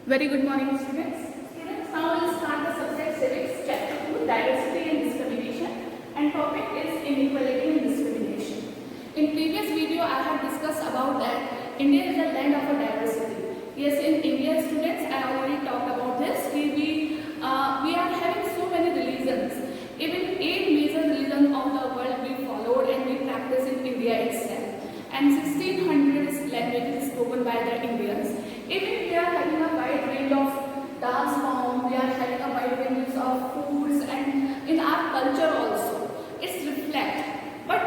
Very good morning, students. Students, now we will start the subject civics, chapter 2, diversity and discrimination, and topic is inequality and discrimination. In previous video, I have discussed about that India is a land of a diversity. Yes, in India, students, I already talked about this. We are having so many religions. Even 8 major religions of the world we followed and we practice in India itself. And 1600 languages spoken by the Indians. Even we are having a wide range of dance form, we are having a wide range of foods, and in our culture also, it's reflect. But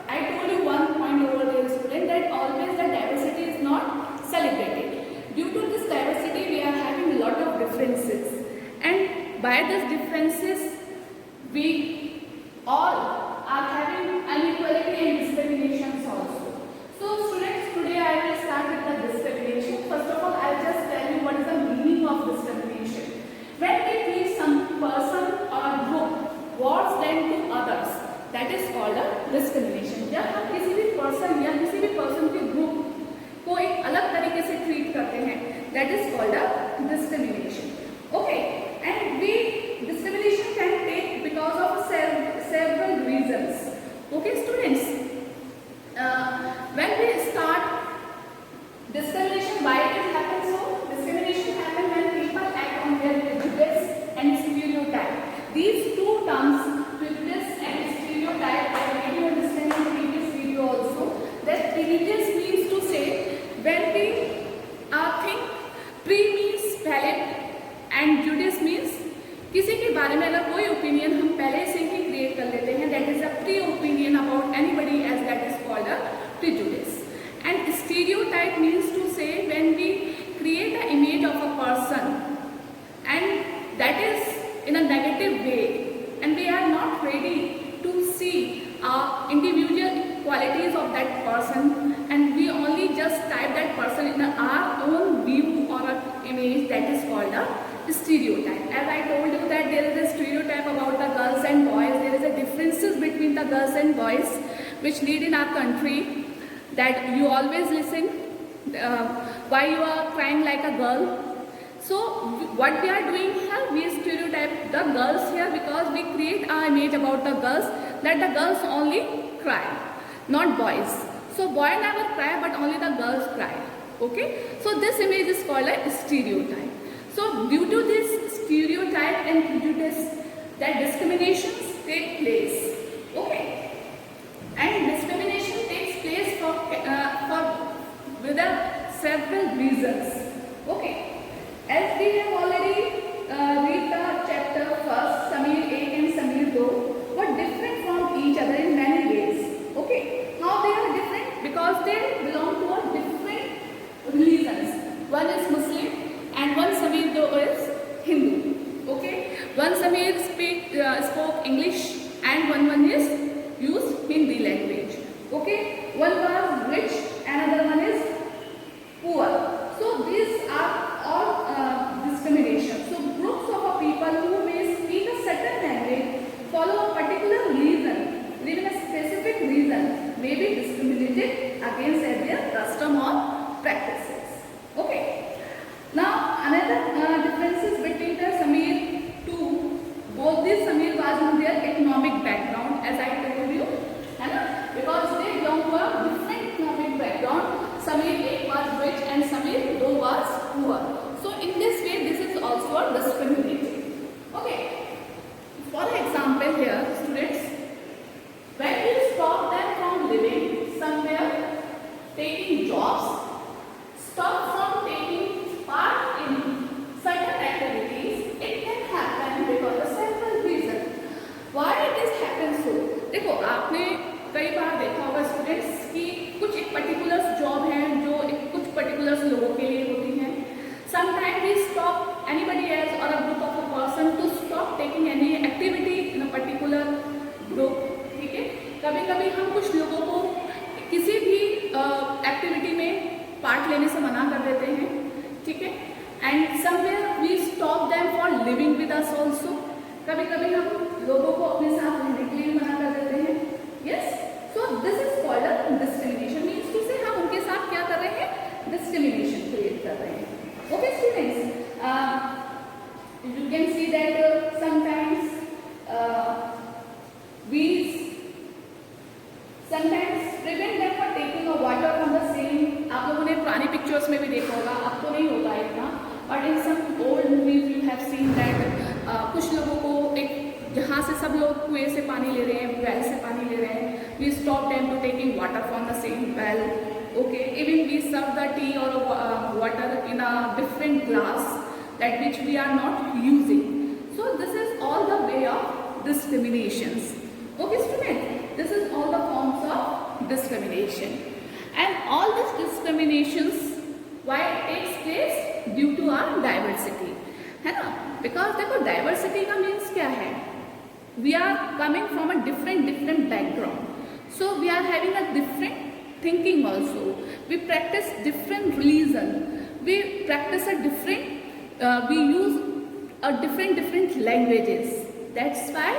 I told you one point over there, student, that always the diversity is not celebrated. Due to this diversity, we are having a lot of differences, and by these differences, we all are having inequality and discriminations also. So students, today I will start with the discrimination. First of all, I will just tell you what is the meaning of discrimination. When we treat some person or a group worse than to others, that is called a discrimination. जब हम किसी भी person या किसी भी person के group को एक अलग तरीके से treat करते हैं, that is called a discrimination. Okay, and discrimination can take because of several reasons. Okay, students. When we start discrimination, why it happens so? Discrimination happens when people act on their prejudice and stereotype. These two terms, prejudice and stereotype, I made you understand in the previous video also, that prejudice means to say when we think pre means पहले and judice means किसी के बारे में अगर कोई opinion हम पहले से ही क्रिएट कर लेते हैं, that is a pre opinion about anybody as that is called a prejudice. And stereotype means to say when we create an image of a person and that is in a negative way and we are not ready to see individual qualities of that person and we only just type that person in our own view or an image, that is called a stereotype. As I told you that there is a stereotype about the girls and boys, there is a differences between the girls and boys which lead in our country that you always listen why you are crying like a girl. So what we are doing here, we stereotype the girls here because we create our image about the girls that the girls only cry, not boys. So boy never cry but only the girls cry. Okay, so this image is called a stereotype. So due to this stereotype and prejudice, that discriminations take place. Okay, and discrimination takes place with several reasons. Okay, as we have already read the chapter first, Samir 1 and Samir 2 were different from each other in many ways. Okay, how they are different? Because they belong to a different religions. One is Muslim and one Samir 2 is Hindu. Okay, one Samir spoke English and one is used Hindi language. Okay, one was rich, another one is poor. So these are all discrimination. So groups of people who may speak a certain language, follow a particular reason, live in a specific reason, may be discriminated against as their custom or practices. Okay. Now another differences between the Samir 2, both these Samir was in their economic background, as I told you, because they belong to a different economic background. Samir 1 was rich and Samir 2 was poor. So in this way, this is also a discrimination. Okay. For example, here, students, when you stop them from living somewhere, taking jobs, stop from taking part in certain activities, it can happen because of several reasons. Why it is happen so? देखो, आपने कई बार देखा होगा students कि कुछ एक particular job है जो कुछ पर्टिकुलर लोगों के लिए होती हैं. Sometimes we stop anybody else or a group of a person to stop taking any activity in a particular group. ठीक है, कभी कभी हम कुछ लोगों को किसी भी एक्टिविटी में पार्ट लेने से मना कर देते हैं. ठीक है, and somewhere we stop them for living with us also. कभी कभी हम लोगों को अपने साथ रहने के लिए मना कर देते हैं. Yes, so this is called a discrimination. Means to say हम उनके साथ क्या कर रहे हैं, डिस्क्रिमिनेशन क्रिएट कर रहे हैं. Okay students, we stop them to taking water from the same well. Okay, even we serve the tea or water in a different glass that which we are not using. So this is all the way of discriminations. Okay students, this is all the forms of discrimination, and all these discriminations why it takes place due to our diversity, है ना? Because देखो diversity का means क्या है? We are coming from a different background, so we are having a different thinking also. We practice different religion. We practice a we use a different languages. That's why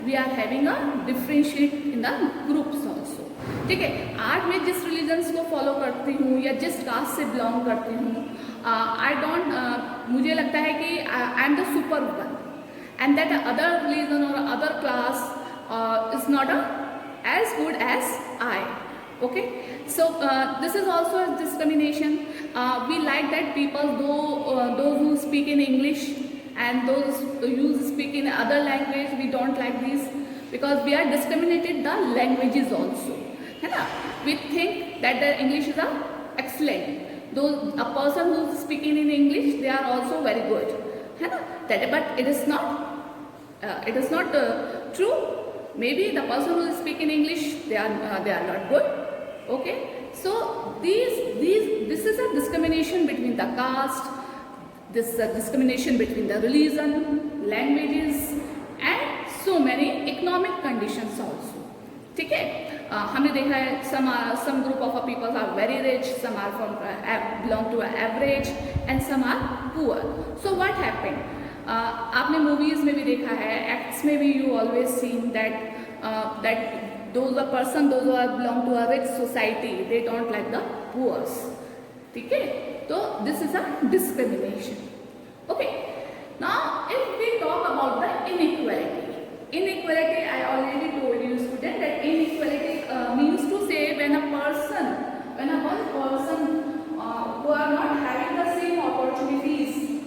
we are having a differentiate in the groups also. ठीक है, आज मैं जिस religions को follow करती हूँ या जिस कास्ट से बिलोंग करती हूँ, मुझे लगता है कि I am the super one and that other religion or other class is not as good as I. Okay, so this is also a discrimination. We like that people, those who speak in English and those who speak in other language, we don't like this because we are discriminated the languages also. है ना? We think that the English is excellent. Though a person who is speaking in English, they are also very good. है ना? But it is not. It is not true. Maybe the person who is speaking English, they are not good. Okay, so this is a discrimination between the caste, this is a discrimination between the religion, languages, and so many economic conditions also. ठीक है, हमने देखा है some group of people are very rich, some are belong to average, and some are poor. So what happened? आपने movies में भी देखा है, एक्ट्स में भी you always seen that those who are belong to a rich society, they don't like the poor. ठीक है, तो this is a discrimination. Okay, now if we talk about the inequality, I already told you student that inequality means to say when one person who are not having the same opportunities,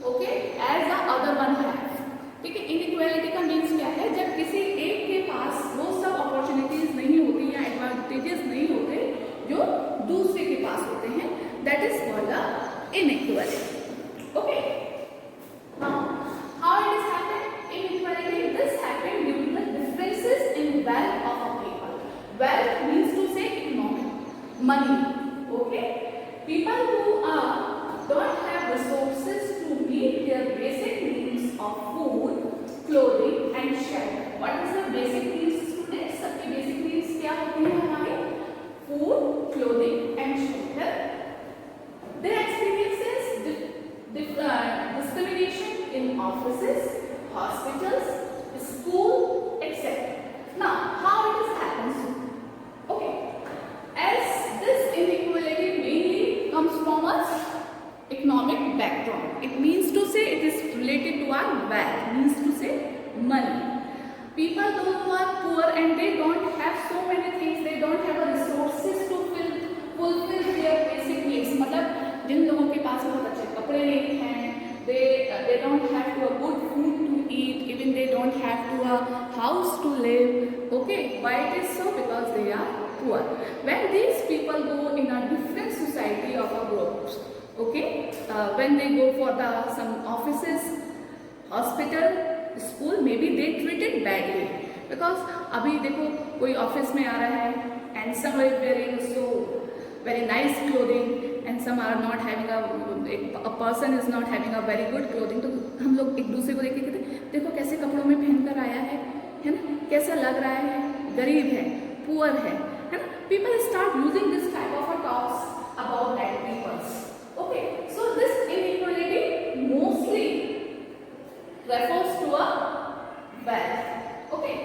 okay, as the other one have. ठीक है, inequality का means क्या है? जब किसी एक के पास वो सब अपॉर्चुनिटीज नहीं होती या एडवांटेजेस नहीं होते जो दूसरे के पास होते हैं, that is called the inequality. Okay, now how it is happened? Inequality, this happened due to the differences in wealth of a people. Wealth means to say economic, money. Okay, people who don't have resources to meet their basic needs of food, clothing and shelter. What is the basic needs students? सबकी basic needs क्या होती है हमारी? Food, clothing and shelter. They experiences discrimination in offices, hospitals, school, etc. Now, how it is happens? Okay, as this inequality mainly comes from us economic background. It means to say it is related to our wealth, means to say money. People those who are poor and they don't have so many things, they don't have the resources to fulfill their basic needs. मतलब जिन लोगों के पास बहुत अच्छे कपड़े नहीं हैं, they don't have to a good food to eat, even they don't have to a house to live. Okay, why it is so? Because they are poor. When these people go in a different society of a groups, okay, when they go for some offices, hospital, school, maybe they treated badly because अभी देखो कोई office में आ रहा है and some are wearing so very nice clothing and some are not having a person is not having a very good clothing, तो हम लोग एक दूसरे को देख के कहते देखो कैसे कपड़ों में पहनकर आया है ना, कैसा लग रहा है, गरीब है, पुअर है ना. People start using this type of a talks about that peoples. Okay, so this inequality mostly refers to a wealth. Okay,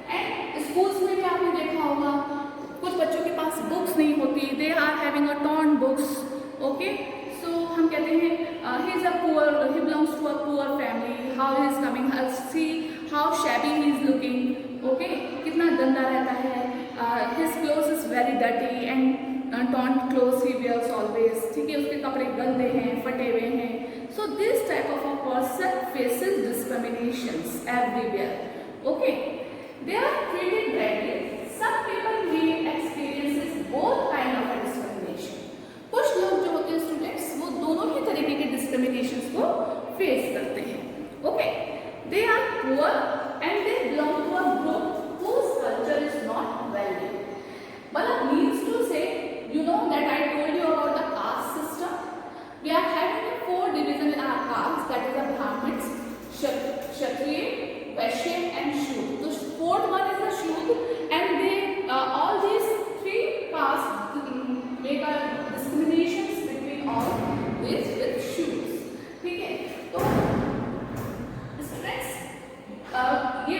and schools में भी आपने देखा होगा कुछ बच्चों के पास बुक्स नहीं होती, they are having a torn books. Okay, so हम कहते हैं he is a poor, he belongs to a poor family, how he is coming, see how shabby he is looking. Okay, कितना गंदा रहता है, his clothes is very dirty and torn clothes he wears always. ठीक है, उसके कपड़े गंदे हैं, फटे हुए हैं. So this type of a person faces discriminations everywhere. Okay, they are treated badly. some people may experiences both kind of a discrimination. कुछ लोग जो होते हैं स्टूडेंट्स वो दोनों ही तरीके के डिस्क्रिमिनेशंस को फेस करते हैं. Okay, they are poor and they belong to a group whose culture is not valued. But means to say, you know that I told you about the caste system. We are having 4 divisions in our caste, that is the Brahmins, Kshatriya, Vaishya and Shudra. So fourth one is the Shudra, and they all these 3 castes make a discriminations between all these with Shudras. ठीक है, तो students ये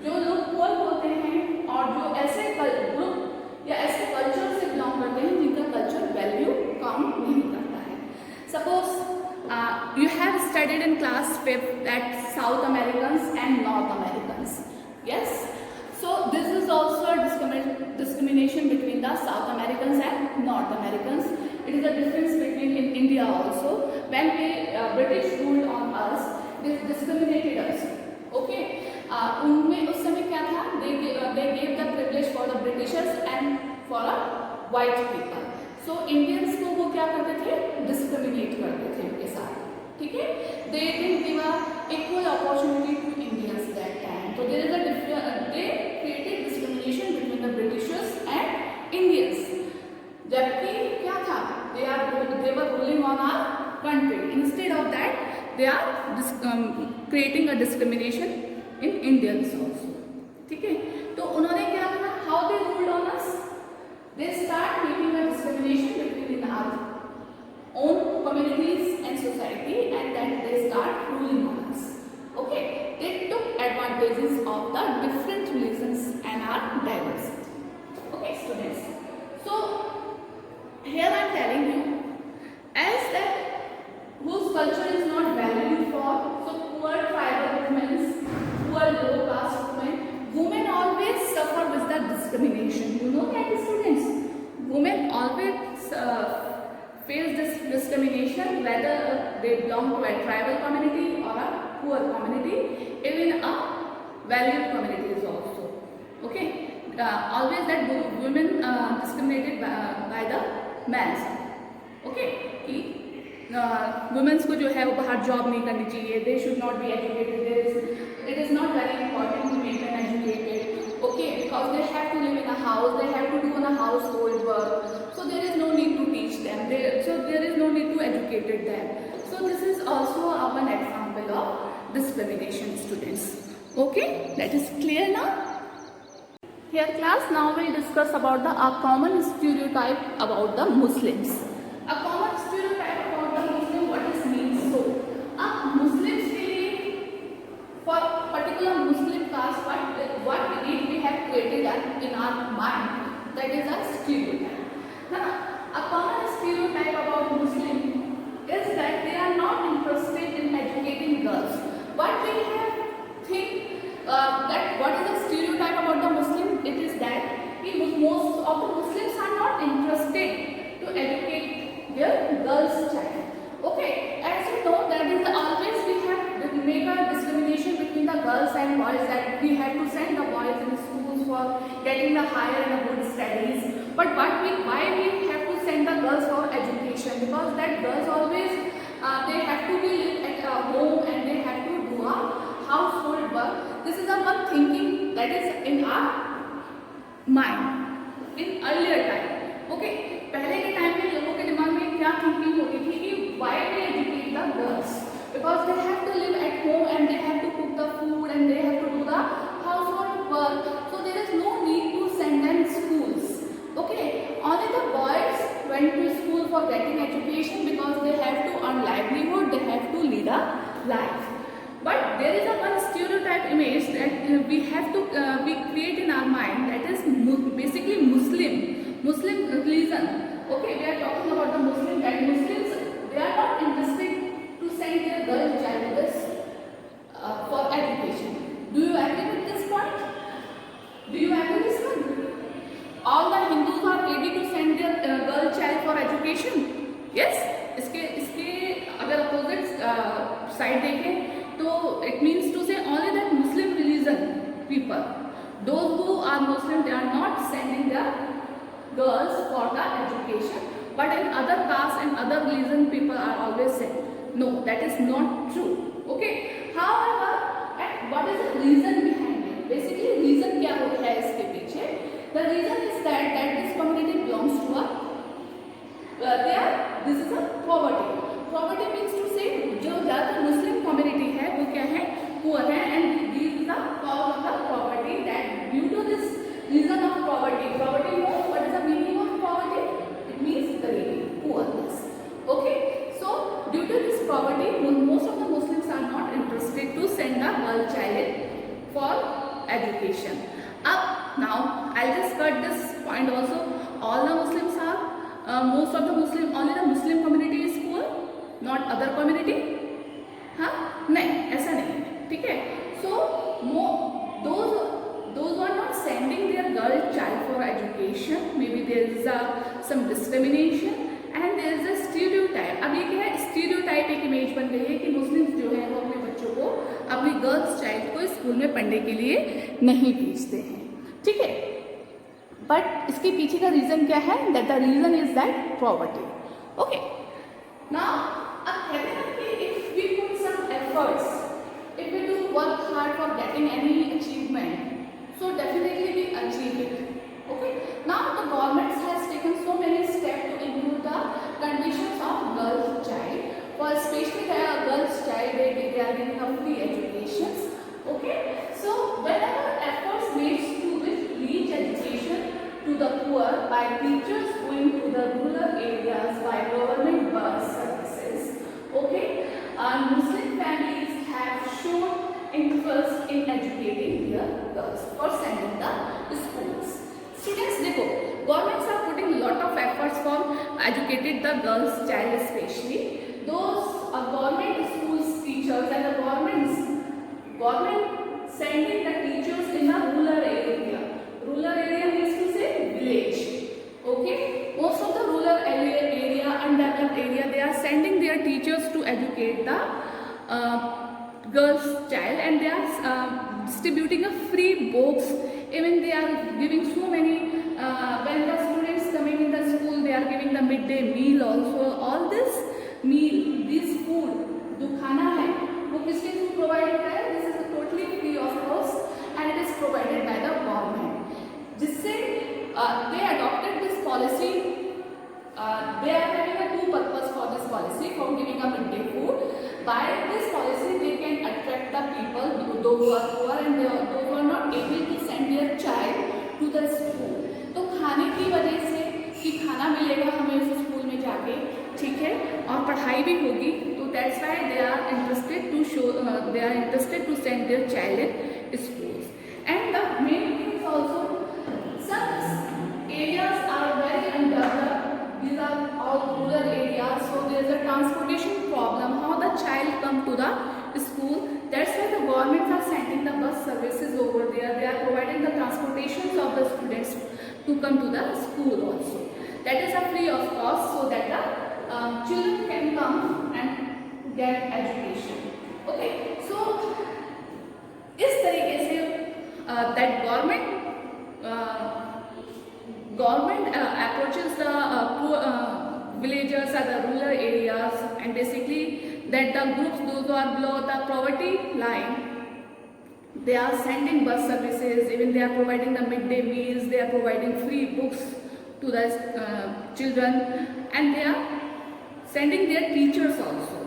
जो लोग poor होते हैं और जो ऐसे ग्रुप या ऐसे कल्चर से बिलोंग करते हैं जिनका कल्चर वैल्यू काउंट नहीं करता है. Suppose you have studied in class 5th that South Americans and North Americans. Yes, so this is also a discrimination between the South Americans and North Americans. It is a difference between in India also. When the British ruled on us, they discriminated us. Okay, उनमें उस समय क्या था, they gave the privilege for the Britishers and for a white people. So Indians को वो क्या करते थे, discriminate करते थे उनके साथ. ठीक है, they didn't give a equal opportunity to Indians that time. So there is a difference. They created discrimination between the Britishers and Indians. जबकि क्या था, they were ruling on our country. Instead of that, they are creating a discrimination in Indians also. ठीक है, तो उन्होंने क्या करा, how they ruled on us, they start making a discrimination between our own communities and society, and then they start ruling on us. Okay, they took advantages of the different religions and our diversity. Okay students, so here I am telling you, as that whose culture is not valued for, so poor tribal women, poor low caste women always suffer with the discrimination. You know that students, women always face this discrimination whether they belong to a tribal community or a poor community, even a valued communities also. Okay, always that women discriminated by the men. Okay, women's को जो है वो बाहर job नहीं करनी चाहिए, they should not be educated, it is not very important to make them educated. Okay, because they have to live in a house, they have to do a household work, so there is no need to teach them, so there is no need to educated them. So this is also one example of discrimination students. Okay, that is clear now. Here class, now we'll discuss about a common stereotype about the Muslims. A common stereotype about the Muslim, what is means? So, Muslims के लिए, for particular Muslim caste, what belief we have created in our mind, that is a stereotype. Now, a common stereotype about Muslim is that they are not interested in educating girls. What we have think that what is the stereotype about the Muslim? It is that most of the Muslims are not interested to educate their girls child. Okay, as you know that is always we have make a discrimination between the girls and boys, that we have to send the boys in schools for getting the higher and good studies. But why we have to send the girls for education? Because that girls always they have to be at home and they have to do a household work. This is a one thinking that is in our mind in earlier time. Okay, पहले के time में लोगों के दिमाग में क्या thinking होती थी कि why we educate the girls, because they have to live at home and they have to cook the food and they have to do the household work, so there is no need to send them schools. Okay, only the boys went to school for getting education because they have to earn livelihood, they have to lead a life. But there is a one stereotype image that we have to we create in our mind, that is basically Muslim religion. Okay, we are talking about the Muslim, that Muslims, they are not interested to send their girl child to this for education. Do you agree with this point? Do you agree with this one? All the Hindus are ready to send their girl child for education. Yes, इसके अगर opposite side देखें तो it means to say only that Muslim religion people Those who are Muslim, they are not sending their girls for the education, but in other castes and other religion people are always saying no, that is not true. Okay, however, and what is the reason behind it? Basically reason क्या है इसके पीछे? The reason is that this community belongs to a this is a poverty. Poverty means to say जो ज़्यादातर Muslim community है वो क्या है, poor है, and this is the cause of the poverty, that due to this reason of poverty, poverty means, what is the meaning of poverty? It means greed, poorness. Okay, so due to this poverty, most of the Muslims are not interested to send a girl child for education. Now I'll just cut this point also. All the Muslims are most of the Muslim, only the Muslim community is poor, not other community. हाँ नहीं, ऐसा नहीं है, ठीक है. So those who are not sending their girl child for education, maybe there is some discrimination and there is a stereotype. अब ये क्या है, stereotype एक इमेज बन गई है कि मुस्लिम्स जो है वो अपने बच्चों को, अपनी गर्ल्स चाइल्ड को स्कूल में पढ़ने के लिए नहीं भेजते हैं, ठीक है. बट इसके पीछे का रीज़न क्या है? That the reason is that poverty. Okay, now अब कहते हैं कि if we put some efforts, if we do work hard for getting any achievement, so definitely we achieve it. Okay, now the government has taken so many steps to improve the conditions of girls child, for especially the girls child they are getting a free education. Okay, so whenever efforts made to reach education to the poor by teachers going to the rural areas by government bus services, okay, Muslim families have shown interest in educating their girls for sending the schools. Students, देखो, governments are putting lot of efforts for educating the girls child, especially those government schools teachers and the government sending the teachers in the rural area. Rural area means to say village. Okay, most of the rural area, undeveloped area, they are sending their teachers to educate the girls child, and they are distributing a free books. Even they are giving so many when the students coming in the school, they are giving the midday meal also. All this meal, this food जो खाना है वो किसके through provide होता है? This is totally free of cost and it is provided by the government, जिससे they adopted this policy. They are having a two purpose for this policy, for giving a midday food. By this policy they can attract the people those who are poor and those who are not able to send their child to the school. तो खाने की वजह से कि खाना मिलेगा हमें उस स्कूल में जाके, ठीक है, और पढ़ाई भी होगी, तो that's why they are interested to send their child in schools. And the main thing is also some areas are very undeveloped. These are all rural areas, so there is a transportation problem. How the child come to the school? That's why the governments are sending the bus services over there. They are providing the transportations of the students to come to the school also. That is a free of cost, so that the children can come and get education. Okay, so इस तरीके से that government approaches the poor villagers or the rural areas, and basically that the groups those who are below the poverty line, they are sending bus services, even they are providing the midday meals, they are providing free books to the children, and they are sending their teachers also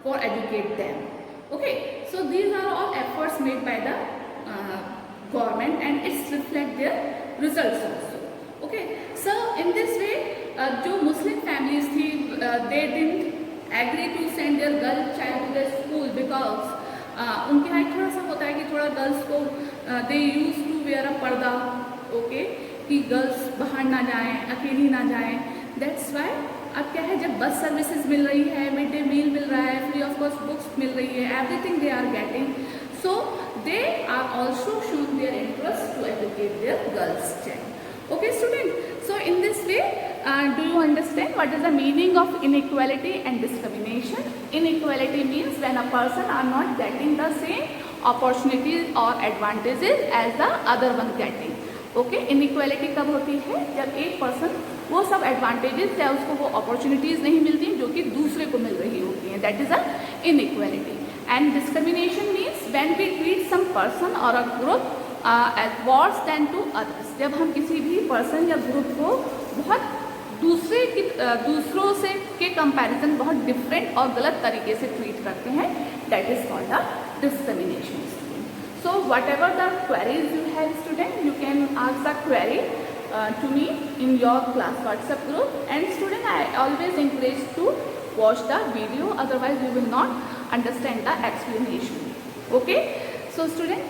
for educate them. Okay, so these are all efforts made by the government, and it's reflect their results also. Okay, so in this way जो Muslim families थी, they didn't agree to send their girl child to the school because उनके यहाँ थोड़ा सा होता है कि थोड़ा गर्ल्स को they used to wear a पर्दा, okay, कि गर्ल्स बाहर ना जाएं, अकेली ना जाएं. That's why अब क्या है, जब बस सर्विसेज मिल रही है, मिड डे मील मिल रहा है, फ्री ऑफ कॉस्ट बुक्स मिल रही है, everything they are getting, so they are also shown their interest to educate their girls child. Okay student, so in this way do you understand what is the meaning of inequality and discrimination? Inequality means when a person are not getting the same opportunities or advantages as the other one getting. Okay, inequality कब होती है? जब एक person वो सब advantages या उसको वो अपॉर्चुनिटीज नहीं मिलती जो कि दूसरे को मिल रही होती हैं. That is a inequality. And discrimination means when we treat some person और a group as worse than to others. जब हम किसी भी पर्सन या ग्रुप को बहुत दूसरों से के कंपैरिजन बहुत डिफरेंट और गलत तरीके से ट्रीट करते हैं, that is called a discrimination. So whatever the queries you have student, you can ask the query to me in your class WhatsApp group. And student, I always encourage to watch the video, otherwise you will not understand the explanation. Okay, so student,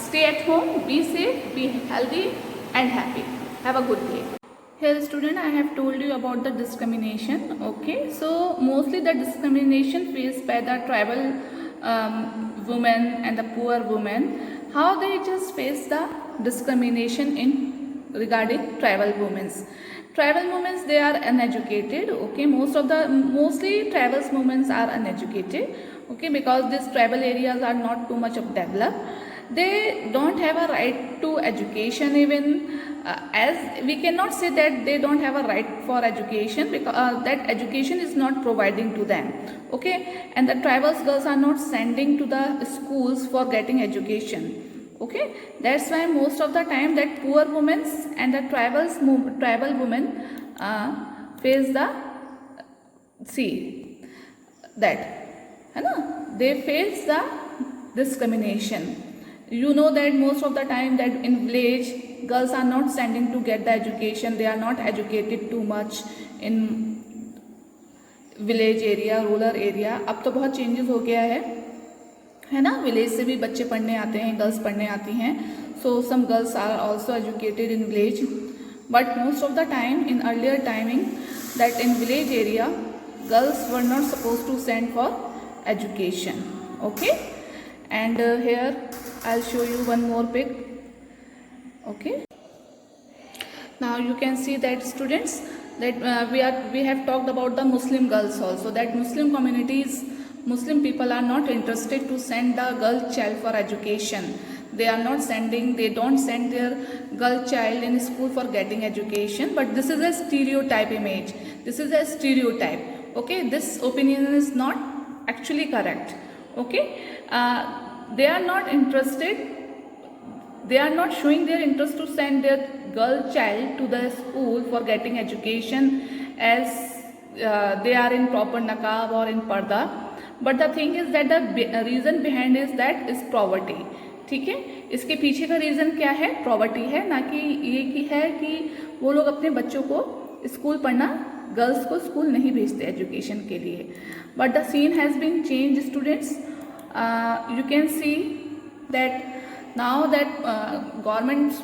stay at home, be safe, be healthy and happy. Have a good day. Here student, I have told you about the discrimination. Okay, so mostly the discrimination faced by the tribal women and the poor women, how they just face the discrimination in regarding tribal women. Tribal women, they are uneducated. Okay, mostly tribal women are uneducated. Okay, because these tribal areas are not too much of developed. They don't have a right to education even. As we cannot say that they don't have a right for education, because that education is not providing to them. Okay, and the tribal girls are not sending to the schools for getting education. Okay, that's why most of the time that poor women and the tribal women face the they face the discrimination. You know that most of the time that in village girls are not sending to get the education. They are not educated too much in village area, rural area. अब तो बहुत changes हो गया है ना. Village से भी बच्चे पढ़ने आते हैं, गर्ल्स पढ़ने आती हैं. So some girls are also educated in village, but most of the time in earlier timing that in village area girls were not supposed to send for education. Okay, and here I'll show you one more pic. Okay, now you can see that students that we have talked about the Muslim girls also, that Muslim people are not interested to send the girl child for education. They don't send their girl child in school for getting education. But this is a stereotype image. This is a stereotype. Okay, this opinion is not actually correct. Okay, they are not interested. They are not showing their interest to send their girl child to the school for getting education as they are in proper niqab or in parda. But the thing is that the reason behind is that is poverty. ठीक है, इसके पीछे का reason क्या है? Poverty है, ना कि ये की है कि वो लोग अपने बच्चों को स्कूल पढ़ना, गर्ल्स को स्कूल नहीं भेजते एजुकेशन के लिए. But the scene has been change students. You can see that now that government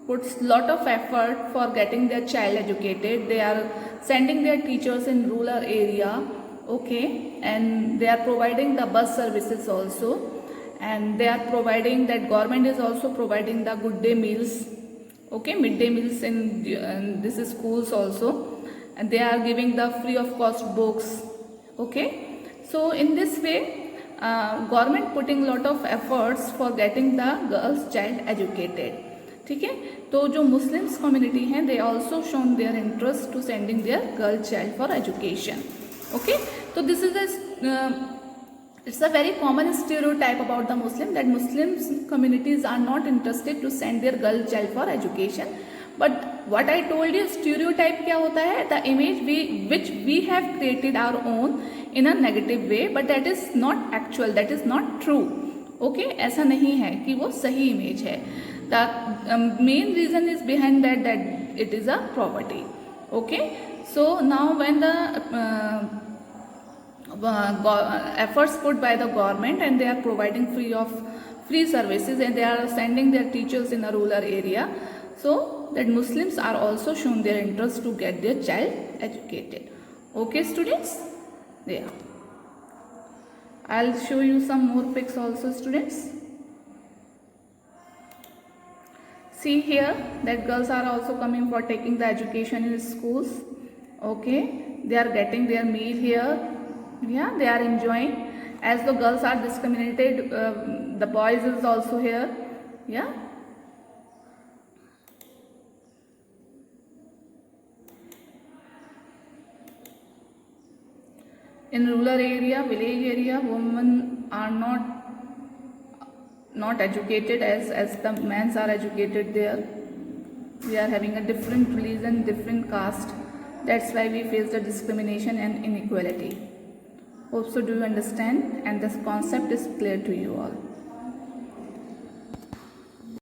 puts lot of effort for getting their child educated. They are sending their teachers in rural area. Okay, and they are providing the bus services also, and they are providing that government is also providing the good day meals. Okay, midday meals in this is schools also, and they are giving the free of cost books. Okay, so in this way government putting lot of efforts for getting the girls child educated. ठीक है, तो जो Muslims community हैं they also shown their interest to sending their girl child for education. Okay, so this is it's a very common stereotype about the Muslim, that Muslims communities are not interested to send their girl child for education. But what I told you, stereotype क्या होता है? The image which we have created our own in a negative way, but that is not actual, that is not true. Okay, ऐसा नहीं है कि वो सही image है. The main reason is behind that it is a poverty. Okay, so now when the efforts put by the government and they are providing free services and they are sending their teachers in a rural area, so that Muslims are also shown their interest to get their child educated. Okay students, there. I'll show you some more pics also students. See here that girls are also coming for taking the education in schools. Okay, they are getting their meal here. Yeah, they are enjoying. As the girls are discriminated, the boys is also here. Yeah. In rural area, village area, women are not educated as the men are educated there. We are having a different religion, different caste. That's why we face the discrimination and inequality. Hope so do you understand and this concept is clear to you all.